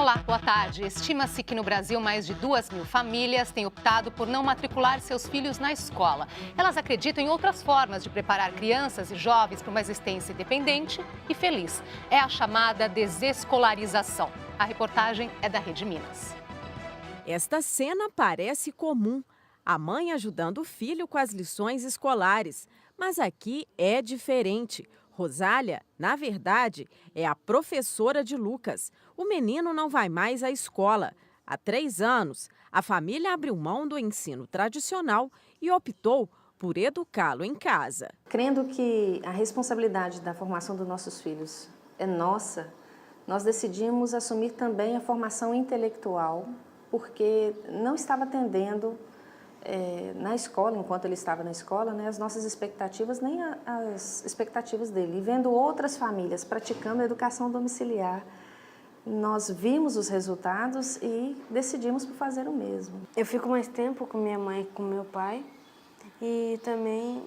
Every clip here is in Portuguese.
Olá, boa tarde. Estima-se que no Brasil mais de 2.000 famílias têm optado por não matricular seus filhos na escola. Elas acreditam em outras formas de preparar crianças e jovens para uma existência independente e feliz. É a chamada desescolarização. A reportagem é da Rede Minas. Esta cena parece comum. A mãe ajudando o filho com as lições escolares. Mas aqui é diferente. Rosália, na verdade, é a professora de Lucas. O menino não vai mais à escola. Há 3 anos, a família abriu mão do ensino tradicional e optou por educá-lo em casa. Crendo que a responsabilidade da formação dos nossos filhos é nossa, nós decidimos assumir também a formação intelectual, porque não estava atendendo na escola, enquanto ele estava na escola, as nossas expectativas, nem as expectativas dele. E vendo outras famílias praticando a educação domiciliar, nós vimos os resultados e decidimos por fazer o mesmo. Eu fico mais tempo com minha mãe e com meu pai e também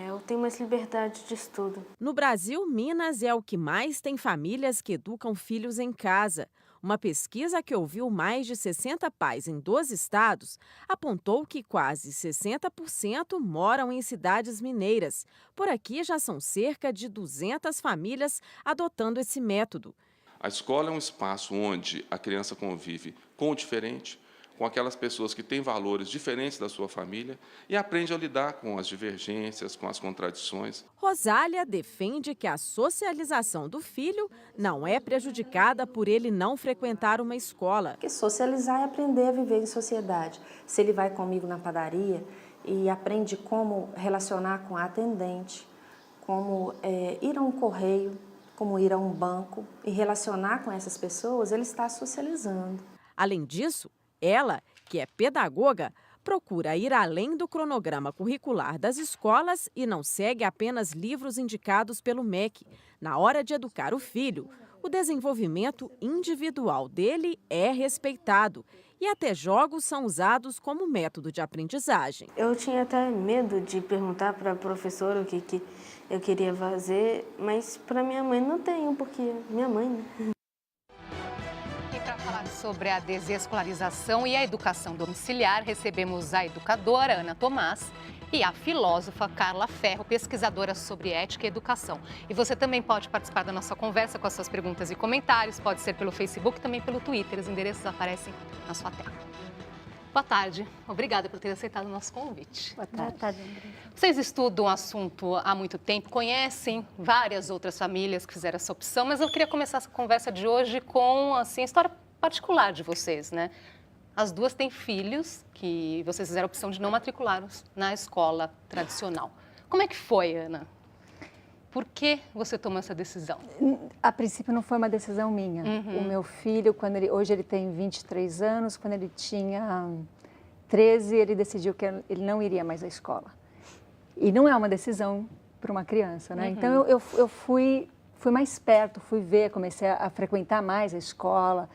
eu tenho mais liberdade de estudo. No Brasil, Minas é o que mais tem famílias que educam filhos em casa. Uma pesquisa que ouviu mais de 60 pais em 12 estados apontou que quase 60% moram em cidades mineiras. Por aqui já são cerca de 200 famílias adotando esse método. A escola é um espaço onde a criança convive com o diferente, com aquelas pessoas que têm valores diferentes da sua família e aprende a lidar com as divergências, com as contradições. Rosália defende que a socialização do filho não é prejudicada por ele não frequentar uma escola. Porque socializar é aprender a viver em sociedade. Se ele vai comigo na padaria e aprende como relacionar com a atendente, como ir a um correio, como ir a um banco e relacionar com essas pessoas, ele está socializando. Além disso, ela, que é pedagoga, procura ir além do cronograma curricular das escolas e não segue apenas livros indicados pelo MEC. Na hora de educar o filho, o desenvolvimento individual dele é respeitado e até jogos são usados como método de aprendizagem. Eu tinha até medo de perguntar para a professora o que eu queria fazer, mas para minha mãe não tenho, porque minha mãe, né? Para falar sobre a desescolarização e a educação domiciliar, recebemos a educadora Ana Tomás e a filósofa Carla Ferro, pesquisadora sobre ética e educação. E você também pode participar da nossa conversa com as suas perguntas e comentários, pode ser pelo Facebook e também pelo Twitter, os endereços aparecem na sua tela. Boa tarde, obrigada por ter aceitado o nosso convite. Boa tarde. Vocês estudam o assunto há muito tempo, conhecem várias outras famílias que fizeram essa opção, mas eu queria começar essa conversa de hoje com a história particular de vocês, né? As duas têm filhos que vocês fizeram a opção de não matriculá-los na escola tradicional. Como é que foi, Ana? Por que você tomou essa decisão? A princípio não foi uma decisão minha. O meu filho, hoje ele tem 23 anos, quando ele tinha 13, ele decidiu que ele não iria mais à escola. E não é uma decisão para uma criança, né? Então eu fui mais perto, fui ver, comecei a frequentar mais a escola.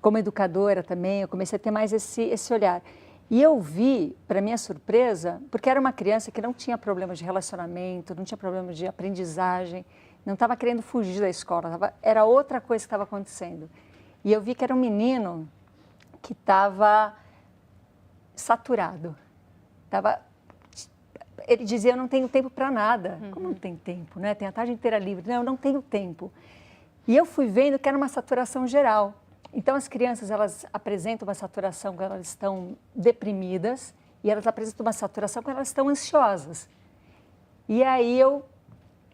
Como educadora também, eu comecei a ter mais esse olhar. E eu vi, para minha surpresa, porque era uma criança que não tinha problemas de relacionamento, não tinha problemas de aprendizagem, não estava querendo fugir da escola, era outra coisa que estava acontecendo. E eu vi que era um menino que estava saturado. Ele dizia, eu não tenho tempo para nada. Como não tem tempo, né? Tem a tarde inteira livre. Não, eu não tenho tempo. E eu fui vendo que era uma saturação geral. Então, as crianças, elas apresentam uma saturação quando elas estão deprimidas e elas apresentam uma saturação quando elas estão ansiosas. E aí eu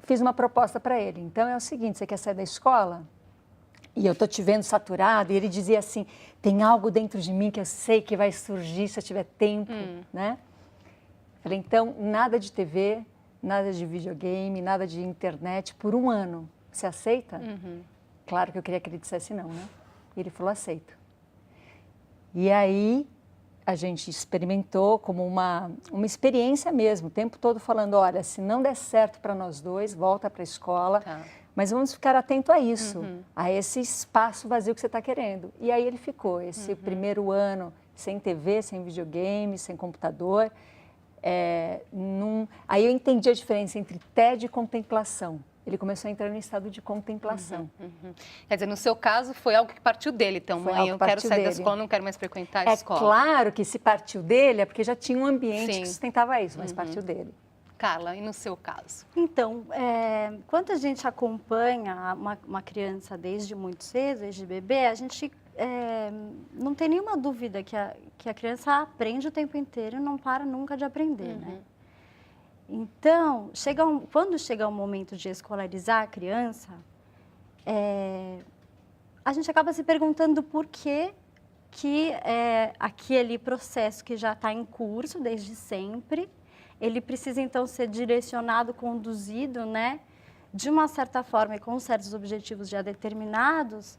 fiz uma proposta para ele. Então, é o seguinte, você quer sair da escola? E eu estou te vendo saturado. E ele dizia assim, tem algo dentro de mim que eu sei que vai surgir se eu tiver tempo, né? Falei, então, nada de TV, nada de videogame, nada de internet por 1 ano. Você aceita? Claro que eu queria que ele dissesse não, né? E ele falou, aceito. E aí, a gente experimentou como uma experiência mesmo, o tempo todo falando, olha, se não der certo para nós dois, volta para a escola, mas vamos ficar atento a isso, a esse espaço vazio que você está querendo. E aí ele ficou, esse primeiro ano, sem TV, sem videogame, sem computador. Aí eu entendi a diferença entre tédio e contemplação. ele começou a entrar em estado de contemplação. Quer dizer, no seu caso, foi algo que partiu dele. Então, Foi mãe, algo eu que quero partiu sair da dele. escola, não quero mais frequentar a É escola. claro que se partiu dele é porque já tinha um ambiente Sim. que sustentava isso, mas partiu dele. Carla, e no seu caso? Então, quando a gente acompanha uma criança desde muito cedo, desde bebê, a gente não tem nenhuma dúvida que a criança aprende o tempo inteiro e não para nunca de aprender, né? Então, quando chega o momento de escolarizar a criança, a gente acaba se perguntando por que aquele processo que já está em curso desde sempre, ele precisa então ser direcionado, conduzido, né, de uma certa forma e com certos objetivos já determinados,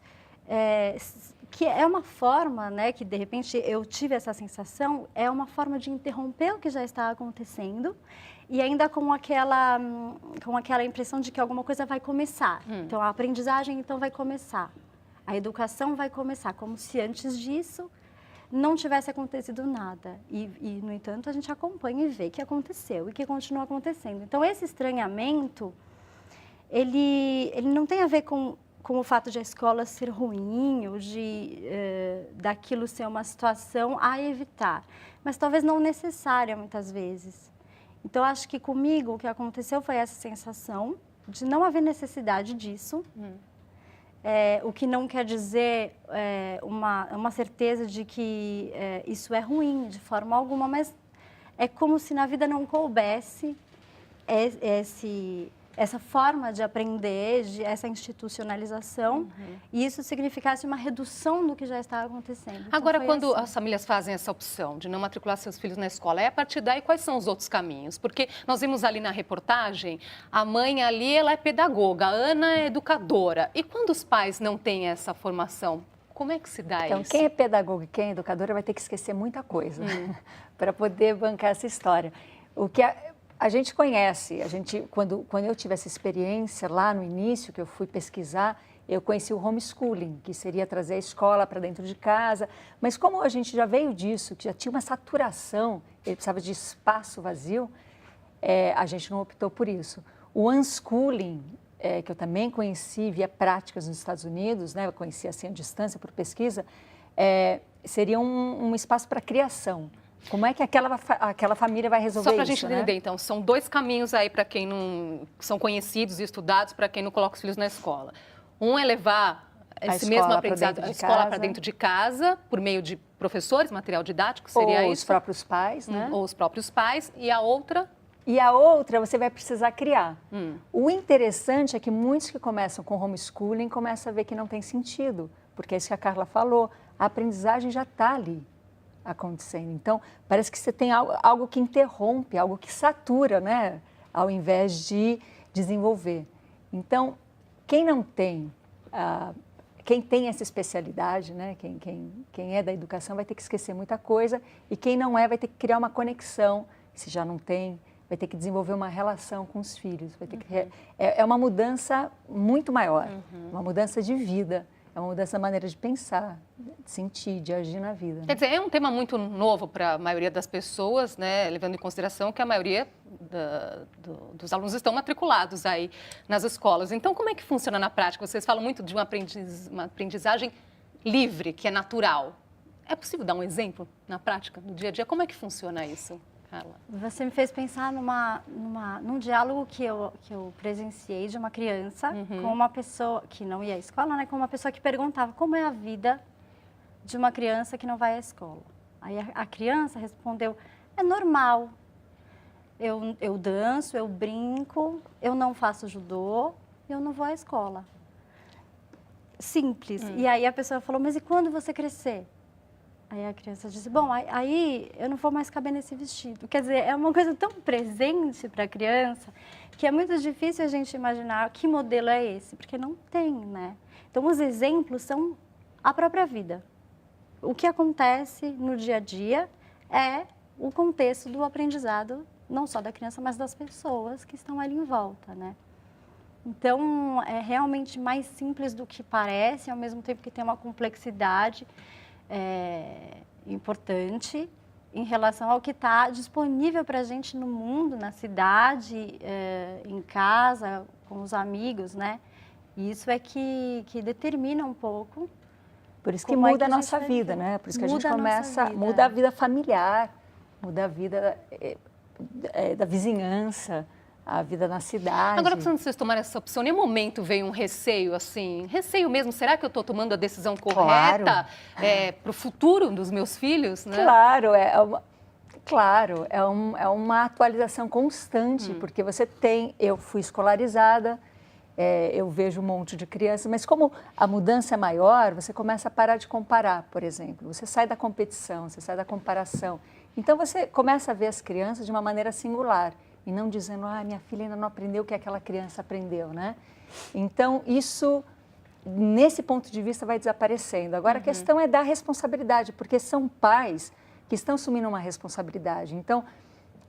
que é uma forma, né, que de repente eu tive essa sensação, é uma forma de interromper o que já está acontecendo e ainda com aquela impressão de que alguma coisa vai começar. Então, a aprendizagem então vai começar, a educação vai começar, como se antes disso não tivesse acontecido nada. E, no entanto, a gente acompanha e vê que aconteceu e que continua acontecendo. Então, esse estranhamento, ele não tem a ver com o fato de a escola ser ruim ou daquilo ser uma situação a evitar, mas talvez não necessária muitas vezes. Então, acho que comigo o que aconteceu foi essa sensação de não haver necessidade disso, o que não quer dizer uma certeza de que isso é ruim de forma alguma, mas é como se na vida não coubesse essa forma de aprender, essa institucionalização, e isso significasse uma redução do que já está acontecendo. Então, Agora, quando assim. as famílias fazem essa opção de não matricular seus filhos na escola, a partir daí quais são os outros caminhos? Porque nós vimos ali na reportagem, a mãe ali, ela é pedagoga, a Ana é educadora. E quando os pais não têm essa formação, como é que se dá Então, isso? quem é pedagogo e quem é educadora vai ter que esquecer muita coisa para poder bancar essa história. O que a gente conhece, quando eu tive essa experiência lá no início, que eu fui pesquisar, eu conheci o homeschooling, que seria trazer a escola para dentro de casa. Mas como a gente já veio disso, que já tinha uma saturação, ele precisava de espaço vazio, a gente não optou por isso. O unschooling, que eu também conheci via práticas nos Estados Unidos, né, eu conheci assim à distância por pesquisa, seria um espaço para criação. Como é que aquela família vai resolver isso? Só para a gente entender, né? então, são dois caminhos aí para quem não são conhecidos e estudados, para quem não coloca os filhos na escola. Um é levar esse mesmo aprendizado, a escola para dentro de casa, por meio de professores, material didático, seria ou isso? os próprios pais, né? Ou os próprios pais. E a outra? E a outra você vai precisar criar. O interessante é que muitos que começam com homeschooling começam a ver que não tem sentido, porque é isso que a Carla falou, a aprendizagem já está ali acontecendo. Então, parece que você tem algo que interrompe, algo que satura, né? Ao invés de desenvolver. Então, quem não tem, quem tem essa especialidade, né? Quem é da educação vai ter que esquecer muita coisa e quem não vai ter que criar uma conexão, se já não tem, vai ter que desenvolver uma relação com os filhos. Vai ter que, é uma mudança muito maior, uma mudança de vida. É uma mudança da maneira de pensar, de sentir, de agir na vida. Quer dizer, é um tema muito novo para a maioria das pessoas, né? Levando em consideração que a maioria dos alunos estão matriculados aí nas escolas. Então, como é que funciona na prática? Vocês falam muito de uma aprendizagem livre, que é natural. É possível dar um exemplo na prática, no dia a dia? Como é que funciona isso, Carla? Você me fez pensar num diálogo que eu presenciei de uma criança com uma pessoa que não ia à escola, né? Com uma pessoa que perguntava como é a vida de uma criança que não vai à escola. Aí a criança respondeu, é normal, eu danço, eu brinco, eu não faço judô, eu não vou à escola. Simples. E aí a pessoa falou, mas e quando você crescer? Aí a criança disse, bom, aí eu não vou mais caber nesse vestido. Quer dizer, é uma coisa tão presente para a criança que é muito difícil a gente imaginar que modelo é esse, porque não tem, né? Então, os exemplos são a própria vida. O que acontece no dia a dia é o contexto do aprendizado, não só da criança, mas das pessoas que estão ali em volta, né? Então, é realmente mais simples do que parece, ao mesmo tempo que tem uma complexidade importante em relação ao que está disponível para a gente no mundo, na cidade, em casa, com os amigos, né? Isso é que determina um pouco. Por isso que como muda a gente nossa vai vida, viver. né? Por isso que a gente Muda a nossa começa, vida. muda a vida familiar, muda a vida da vizinhança, a vida na cidade. Agora, quando vocês tomaram essa opção, em nenhum momento veio um receio, assim, receio mesmo, será que eu estou tomando a decisão correta para o futuro dos meus filhos, né? Claro, é uma atualização constante, porque eu fui escolarizada, eu vejo um monte de crianças, mas como a mudança é maior, você começa a parar de comparar, por exemplo. Você sai da competição, você sai da comparação. Então, você começa a ver as crianças de uma maneira singular e não dizendo, minha filha ainda não aprendeu o que aquela criança aprendeu, né? Então, isso, nesse ponto de vista, vai desaparecendo. Agora, a questão é da responsabilidade, porque são pais que estão assumindo uma responsabilidade. Então,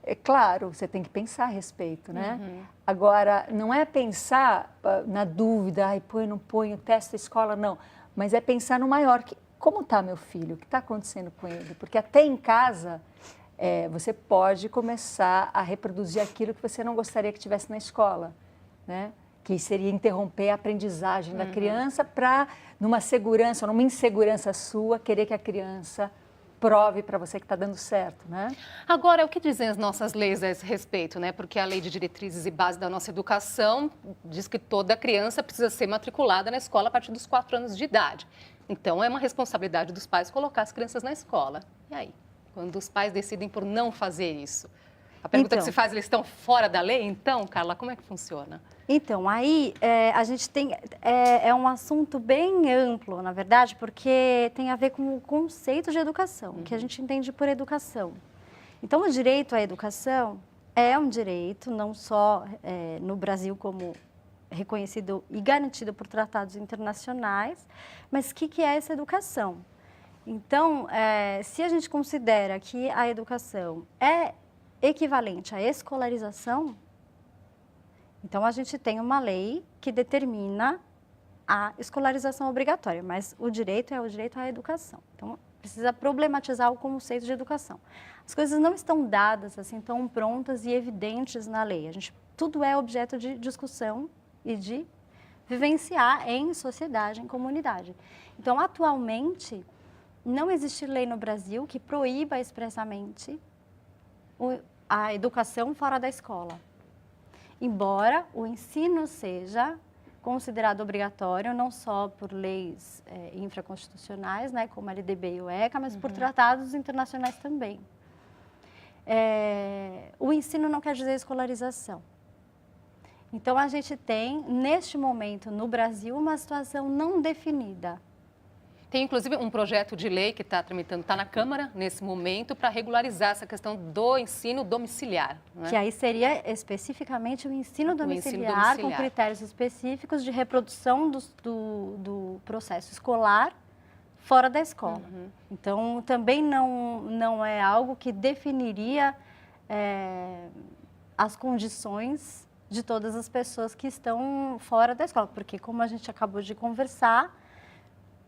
é claro, você tem que pensar a respeito, né? Agora, não é pensar na dúvida, põe, não põe, testa a escola, não. Mas é pensar no maior, como está meu filho, o que está acontecendo com ele? Porque até em casa, você pode começar a reproduzir aquilo que você não gostaria que tivesse na escola, né? Que seria interromper a aprendizagem da criança para, numa segurança, numa insegurança sua, querer que a criança prove para você que está dando certo, né? Agora, o que dizem as nossas leis a esse respeito, né? Porque a Lei de Diretrizes e Bases da Nossa Educação diz que toda criança precisa ser matriculada na escola a partir dos 4 anos de idade. Então, é uma responsabilidade dos pais colocar as crianças na escola. E aí? Quando os pais decidem por não fazer isso? A pergunta que se faz, eles estão fora da lei? Então, Carla, como é que funciona? Então, aí a gente tem... É um assunto bem amplo, na verdade, porque tem a ver com o conceito de educação, que a gente entende por educação. Então, o direito à educação é um direito, não só no Brasil como reconhecido e garantido por tratados internacionais, mas o que é essa educação? Então, se a gente considera que a educação é equivalente à escolarização, então a gente tem uma lei que determina a escolarização obrigatória, mas o direito é o direito à educação. Então, precisa problematizar o conceito de educação. As coisas não estão dadas assim tão prontas e evidentes na lei. Tudo é objeto de discussão e de vivenciar em sociedade, em comunidade. Então, atualmente, não existe lei no Brasil que proíba expressamente a educação fora da escola. Embora o ensino seja considerado obrigatório, não só por leis infraconstitucionais, né, como a LDB e o ECA, mas por tratados internacionais também. O ensino não quer dizer escolarização. Então, a gente tem, neste momento, no Brasil, uma situação não definida. Tem, inclusive, um projeto de lei que está tramitando, está na Câmara, nesse momento, para regularizar essa questão do ensino domiciliar. Né? Que aí seria especificamente o ensino domiciliar, com critérios específicos de reprodução do processo escolar fora da escola. Então, também não é algo que definiria as condições de todas as pessoas que estão fora da escola, porque, como a gente acabou de conversar,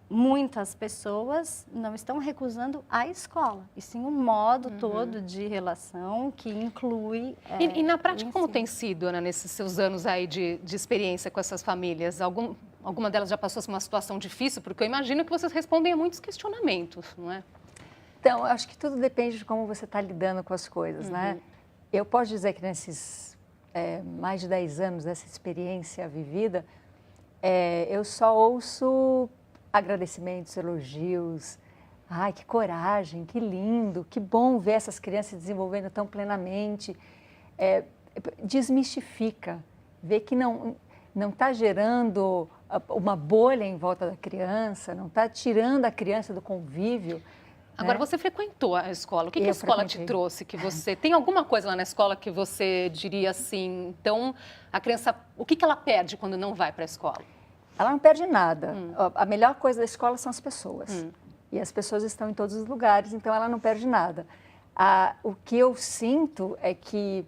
muitas pessoas não estão recusando a escola, e sim o modo todo de relação que inclui E na prática, como tem sido, Ana, nesses seus anos aí de experiência com essas famílias? Alguma delas já passou por uma situação difícil? Porque eu imagino que vocês respondem a muitos questionamentos, não é? Então, acho que tudo depende de como você está lidando com as coisas, né? Eu posso dizer que nesses mais de 10 anos dessa experiência vivida, eu só ouço agradecimentos, elogios. Ai, que coragem, que lindo, que bom ver essas crianças se desenvolvendo tão plenamente. Desmistifica, ver que não está gerando uma bolha em volta da criança, não está tirando a criança do convívio. Agora, você frequentou a escola. O que a escola te trouxe? Que você tem alguma coisa lá na escola que você diria assim, então, a criança, o que ela perde quando não vai para a escola? Ela não perde nada. A melhor coisa da escola são as pessoas. E as pessoas estão em todos os lugares, então ela não perde nada. O que eu sinto é que,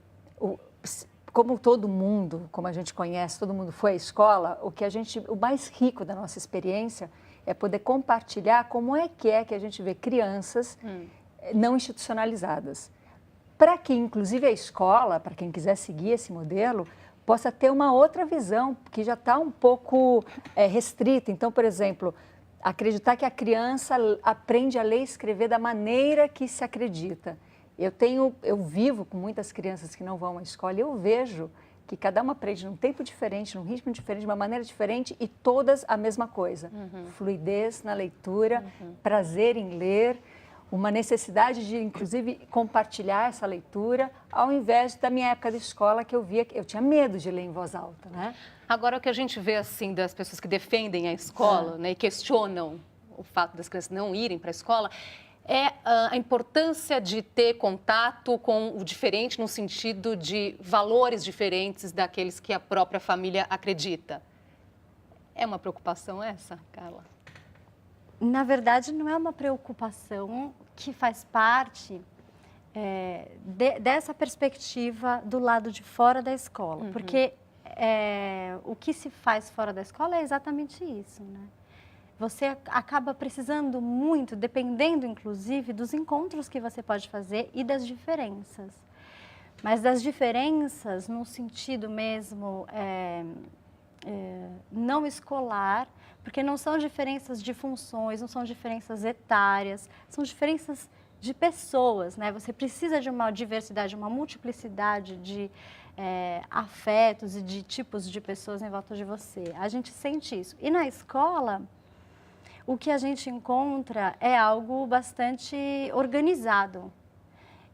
como todo mundo, como a gente conhece, todo mundo foi à escola, o mais rico da nossa experiência é poder compartilhar como é que a gente vê crianças não institucionalizadas. Para que, inclusive, a escola, para quem quiser seguir esse modelo, possa ter uma outra visão, que já está um pouco restrita. Então, por exemplo, acreditar que a criança aprende a ler e escrever da maneira que se acredita. Eu vivo com muitas crianças que não vão à escola e eu vejo que cada uma aprende num tempo diferente, num ritmo diferente, de uma maneira diferente e todas a mesma coisa. Fluidez na leitura, prazer em ler, uma necessidade de, inclusive, compartilhar essa leitura, ao invés da minha época de escola, que eu via que eu tinha medo de ler em voz alta, né? Agora, o que a gente vê, assim, das pessoas que defendem a escola, né, e questionam o fato das crianças não irem para a escola, é a importância de ter contato com o diferente no sentido de valores diferentes daqueles que a própria família acredita. É uma preocupação essa, Carla? Na verdade, não é uma preocupação que faz parte dessa perspectiva do lado de fora da escola. Porque o que se faz fora da escola é exatamente isso, né? Você acaba precisando muito, dependendo, inclusive, dos encontros que você pode fazer e das diferenças. Mas das diferenças no sentido mesmo não escolar, porque não são diferenças de funções, não são diferenças etárias, são diferenças de pessoas, né? Você precisa de uma diversidade, uma multiplicidade de afetos e de tipos de pessoas em volta de você. A gente sente isso. E na escola, o que a gente encontra é algo bastante organizado.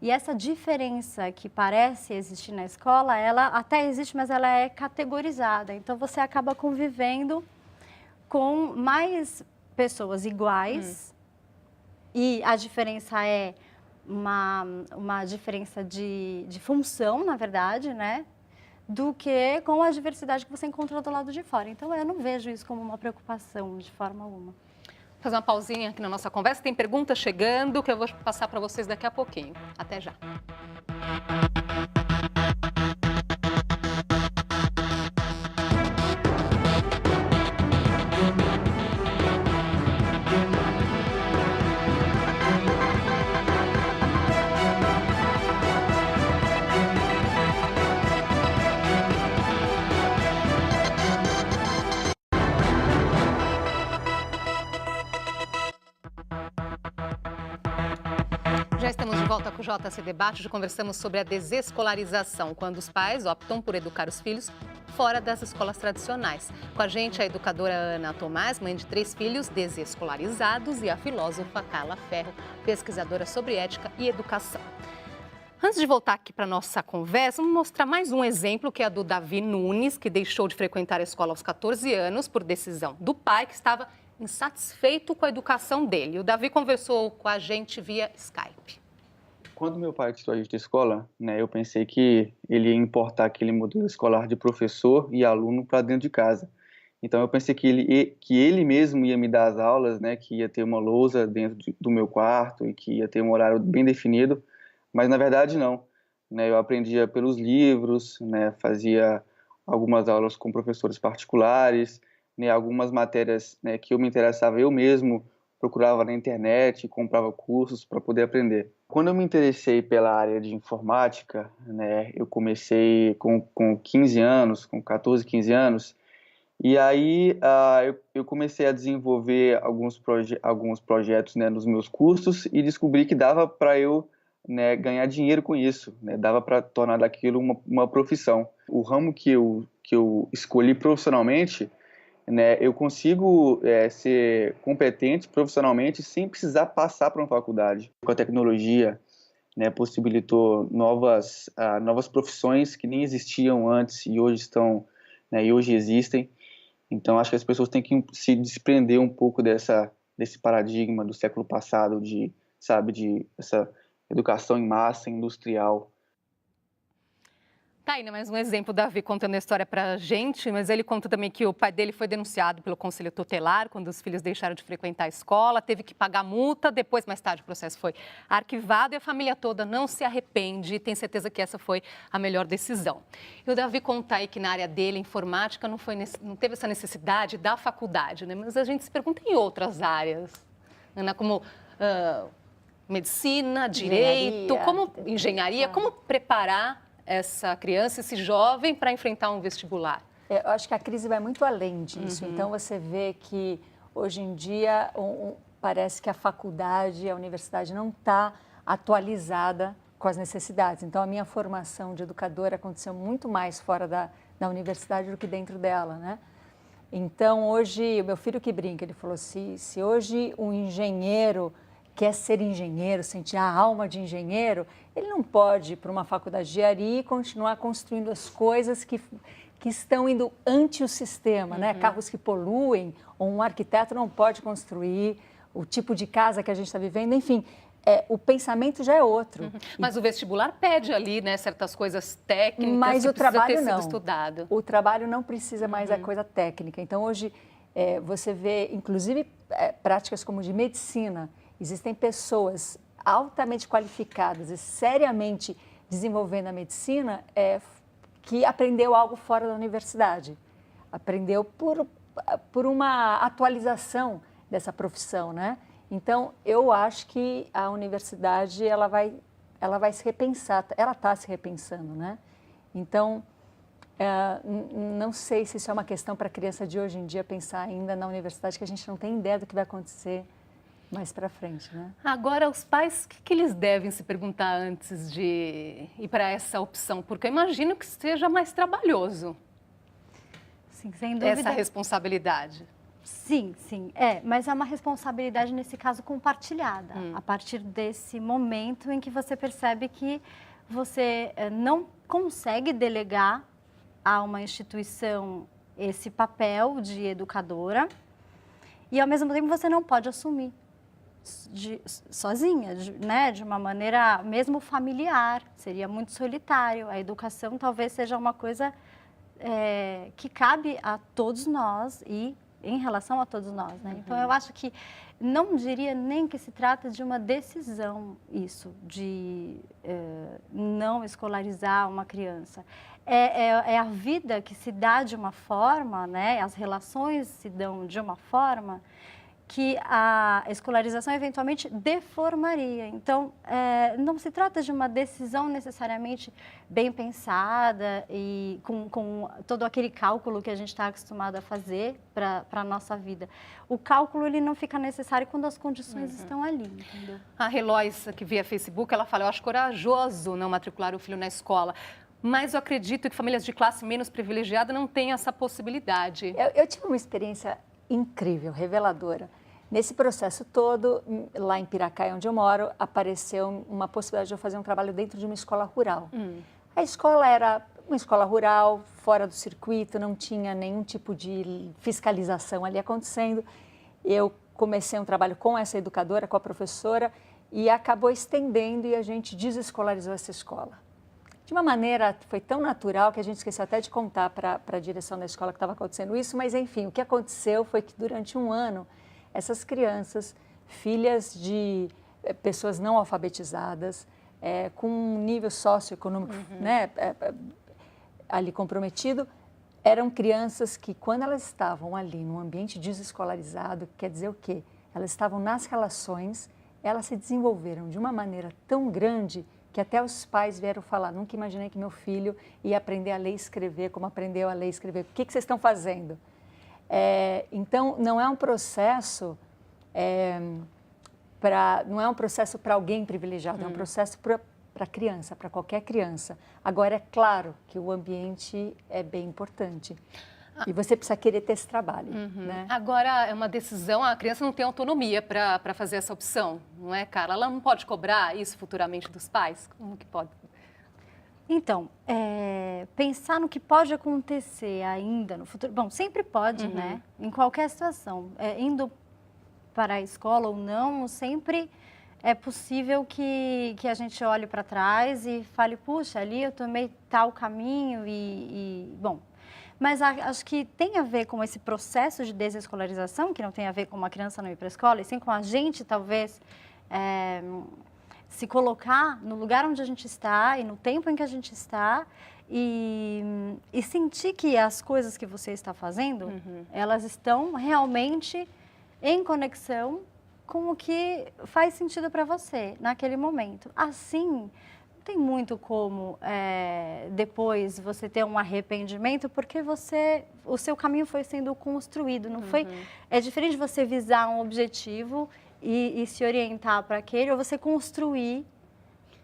E essa diferença que parece existir na escola, ela até existe, mas ela é categorizada. Então, você acaba convivendo com mais pessoas iguais e a diferença é uma diferença de função, na verdade, né? Do que com a diversidade que você encontrou do lado de fora. Então, eu não vejo isso como uma preocupação de forma alguma. Vou fazer uma pausinha aqui na nossa conversa. Tem perguntas chegando que eu vou passar para vocês daqui a pouquinho. Até já. Já estamos de volta com o JC Debate. Já conversamos sobre a desescolarização, quando os pais optam por educar os filhos fora das escolas tradicionais. Com a gente, a educadora Ana Tomás, mãe de 3 filhos desescolarizados, e a filósofa Carla Ferro, pesquisadora sobre ética e educação. Antes de voltar aqui para a nossa conversa, vamos mostrar mais um exemplo, que é a do Davi Nunes, que deixou de frequentar a escola aos 14 anos por decisão do pai, que estava insatisfeito com a educação dele. O Davi conversou com a gente via Skype. Quando meu pai tirou a gente da escola, né, eu pensei que ele ia importar aquele modelo escolar de professor e aluno para dentro de casa. Então eu pensei que ele mesmo ia me dar as aulas, né, que ia ter uma lousa dentro do meu quarto e que ia ter um horário bem definido, mas na verdade não. Né, eu aprendia pelos livros, né, fazia algumas aulas com professores particulares, né, algumas matérias, né, que eu me interessava, eu mesmo procurava na internet, comprava cursos para poder aprender. Quando eu me interessei pela área de informática, né, eu comecei com 15 anos, com 14, 15 anos, e aí eu comecei a desenvolver alguns projetos, né, nos meus cursos e descobri que dava para eu, né, ganhar dinheiro com isso, né, dava para tornar daquilo uma profissão. O ramo que eu escolhi profissionalmente, né, eu consigo ser competente profissionalmente sem precisar passar por uma faculdade. Com a tecnologia, né, possibilitou novas profissões que nem existiam antes e hoje estão, né, e hoje existem. Então, acho que as pessoas têm que se desprender um pouco desse paradigma do século passado de essa educação em massa, industrial. Tá aí, né, mais um exemplo, Davi contando a história pra gente, mas ele conta também que o pai dele foi denunciado pelo Conselho Tutelar quando os filhos deixaram de frequentar a escola, teve que pagar multa, depois, mais tarde, o processo foi arquivado e a família toda não se arrepende e tem certeza que essa foi a melhor decisão. E o Davi conta aí que na área dele, informática, não teve essa necessidade da faculdade, né, mas a gente se pergunta em outras áreas, Ana, como medicina, direito, engenharia, como preparar essa criança, esse jovem para enfrentar um vestibular? Eu acho que a crise vai muito além disso. Então, você vê que hoje em dia parece que a faculdade, a universidade não está atualizada com as necessidades. Então, a minha formação de educadora aconteceu muito mais fora da universidade do que dentro dela, né? Então, hoje, o meu filho que brinca, ele falou, se hoje um engenheiro quer ser engenheiro, sentir a alma de engenheiro, ele não pode ir para uma faculdade de engenharia e continuar construindo as coisas que estão indo ante o sistema, né? Carros que poluem, ou um arquiteto não pode construir o tipo de casa que a gente está vivendo, enfim, o pensamento já é outro. Mas o vestibular pede ali, né, certas coisas técnicas, mas que o trabalho precisa ter não. sido estudado. O trabalho não precisa mais da coisa técnica. Então, hoje, você vê, inclusive, práticas como de medicina. Existem pessoas altamente qualificadas e seriamente desenvolvendo a medicina que aprendeu algo fora da universidade. Aprendeu por uma atualização dessa profissão, né? Então, eu acho que a universidade ela vai se repensar, ela está se repensando, né? Então, não sei se isso é uma questão para a criança de hoje em dia pensar ainda na universidade, que a gente não tem ideia do que vai acontecer mais para frente, né? Agora, os pais, o que eles devem se perguntar antes de ir para essa opção? Porque eu imagino que seja mais trabalhoso. Sim, sem dúvida. Essa responsabilidade. Sim, mas é uma responsabilidade, nesse caso, compartilhada. A partir desse momento em que você percebe que você não consegue delegar a uma instituição esse papel de educadora e, ao mesmo tempo, você não pode assumir sozinha, né? De uma maneira mesmo familiar, seria muito solitário. A educação talvez seja uma coisa que cabe a todos nós e em relação a todos nós, né? Então, eu acho que não diria nem que se trata de uma decisão isso, de não escolarizar uma criança. É a vida que se dá de uma forma, né? As relações se dão de uma forma que a escolarização eventualmente deformaria. Então, não se trata de uma decisão necessariamente bem pensada e com todo aquele cálculo que a gente está acostumado a fazer para a nossa vida. O cálculo ele não fica necessário quando as condições estão ali, entendeu? A Relois, que via Facebook, ela fala, eu acho corajoso não matricular o filho na escola. Mas eu acredito que famílias de classe menos privilegiada não têm essa possibilidade. Eu tive uma experiência incrível, reveladora. Nesse processo todo, lá em Piracaia, onde eu moro, apareceu uma possibilidade de eu fazer um trabalho dentro de uma escola rural. A escola era uma escola rural, fora do circuito, não tinha nenhum tipo de fiscalização ali acontecendo. Eu comecei um trabalho com essa educadora, com a professora, e acabou estendendo e a gente desescolarizou essa escola. De uma maneira, foi tão natural que a gente esqueceu até de contar para a direção da escola que estava acontecendo isso, mas enfim, o que aconteceu foi que durante um ano, essas crianças, filhas de pessoas não alfabetizadas, com um nível socioeconômico né, ali comprometido, eram crianças que, quando elas estavam ali num ambiente desescolarizado, quer dizer o quê? Elas estavam nas relações, elas se desenvolveram de uma maneira tão grande que até os pais vieram falar, nunca imaginei que meu filho ia aprender a ler e escrever como aprendeu a ler e escrever. O que vocês estão fazendo? Então, não é um processo para alguém privilegiado, é um processo para a criança, para qualquer criança. Agora, é claro que o ambiente é bem importante. E você precisa querer ter esse trabalho. Né? Agora, é uma decisão, a criança não tem autonomia para fazer essa opção, não é, Carla? Ela não pode cobrar isso futuramente dos pais? Como que pode? Então, pensar no que pode acontecer ainda no futuro. Bom, sempre pode, né? Em qualquer situação. Indo para a escola ou não, sempre é possível que a gente olhe para trás e fale, puxa, ali eu tomei tal caminho bom... Mas acho que tem a ver com esse processo de desescolarização, que não tem a ver com uma criança não ir para a escola, e sim com a gente, talvez, se colocar no lugar onde a gente está e no tempo em que a gente está e sentir que as coisas que você está fazendo, elas estão realmente em conexão com o que faz sentido para você naquele momento. Assim, não tem muito como depois você ter um arrependimento, porque o seu caminho foi sendo construído, não foi? É diferente você visar um objetivo e se orientar para aquele, ou você construir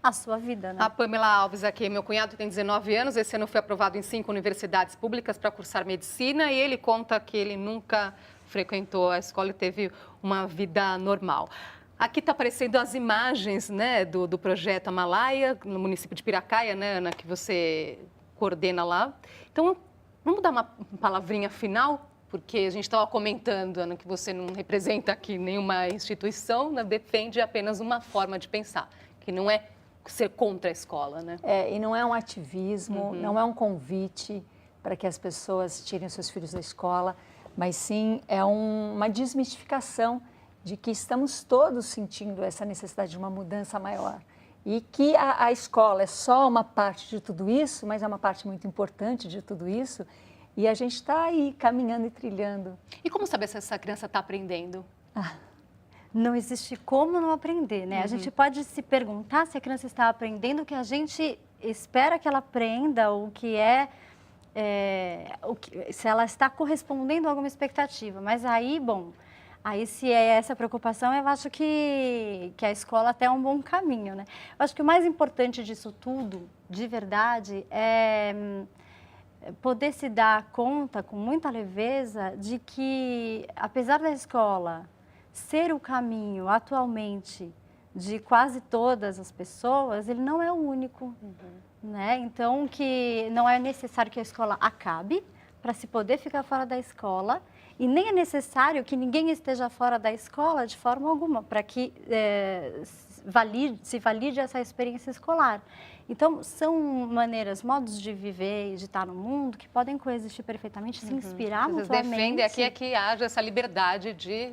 a sua vida, né? A Pamela Alves aqui, meu cunhado tem 19 anos, esse ano foi aprovado em 5 universidades públicas para cursar medicina e ele conta que ele nunca frequentou a escola e teve uma vida normal. Aqui está aparecendo as imagens, né, do projeto Amalaia, no município de Piracaia, né, Ana, que você coordena lá. Então, vamos dar uma palavrinha final? Porque a gente estava comentando, Ana, que você não representa aqui nenhuma instituição, né, defende apenas uma forma de pensar, que não é ser contra a escola, né? E não é um ativismo, não é um convite para que as pessoas tirem seus filhos da escola, mas sim é uma desmistificação de que estamos todos sentindo essa necessidade de uma mudança maior. E que a escola é só uma parte de tudo isso, mas é uma parte muito importante de tudo isso, e a gente está aí caminhando e trilhando. E como saber se essa criança está aprendendo? Não existe como não aprender, né? A gente pode se perguntar se a criança está aprendendo o que a gente espera que ela aprenda, se ela está correspondendo a alguma expectativa. Mas aí, aí se é essa preocupação, eu acho que a escola até é um bom caminho, né? Eu acho que o mais importante disso tudo, de verdade, é poder se dar conta com muita leveza de que, apesar da escola ser o caminho atualmente de quase todas as pessoas, ele não é o único, né? Então, que não é necessário que a escola acabe para se poder ficar fora da escola e nem é necessário que ninguém esteja fora da escola de forma alguma para que se valide essa experiência escolar. Então, são maneiras, modos de viver e de estar no mundo que podem coexistir perfeitamente, se inspirar Vocês mutuamente. defendem aqui que haja essa liberdade de...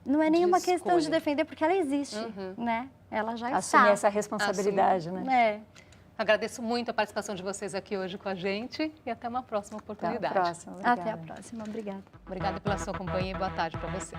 Não é nenhuma questão de defender, porque ela existe, né? Ela já está. Assumir essa responsabilidade, né? Agradeço muito a participação de vocês aqui hoje com a gente e até uma próxima oportunidade. Até a próxima. Obrigada. Até a próxima. Obrigada. Obrigada pela sua companhia e boa tarde para você.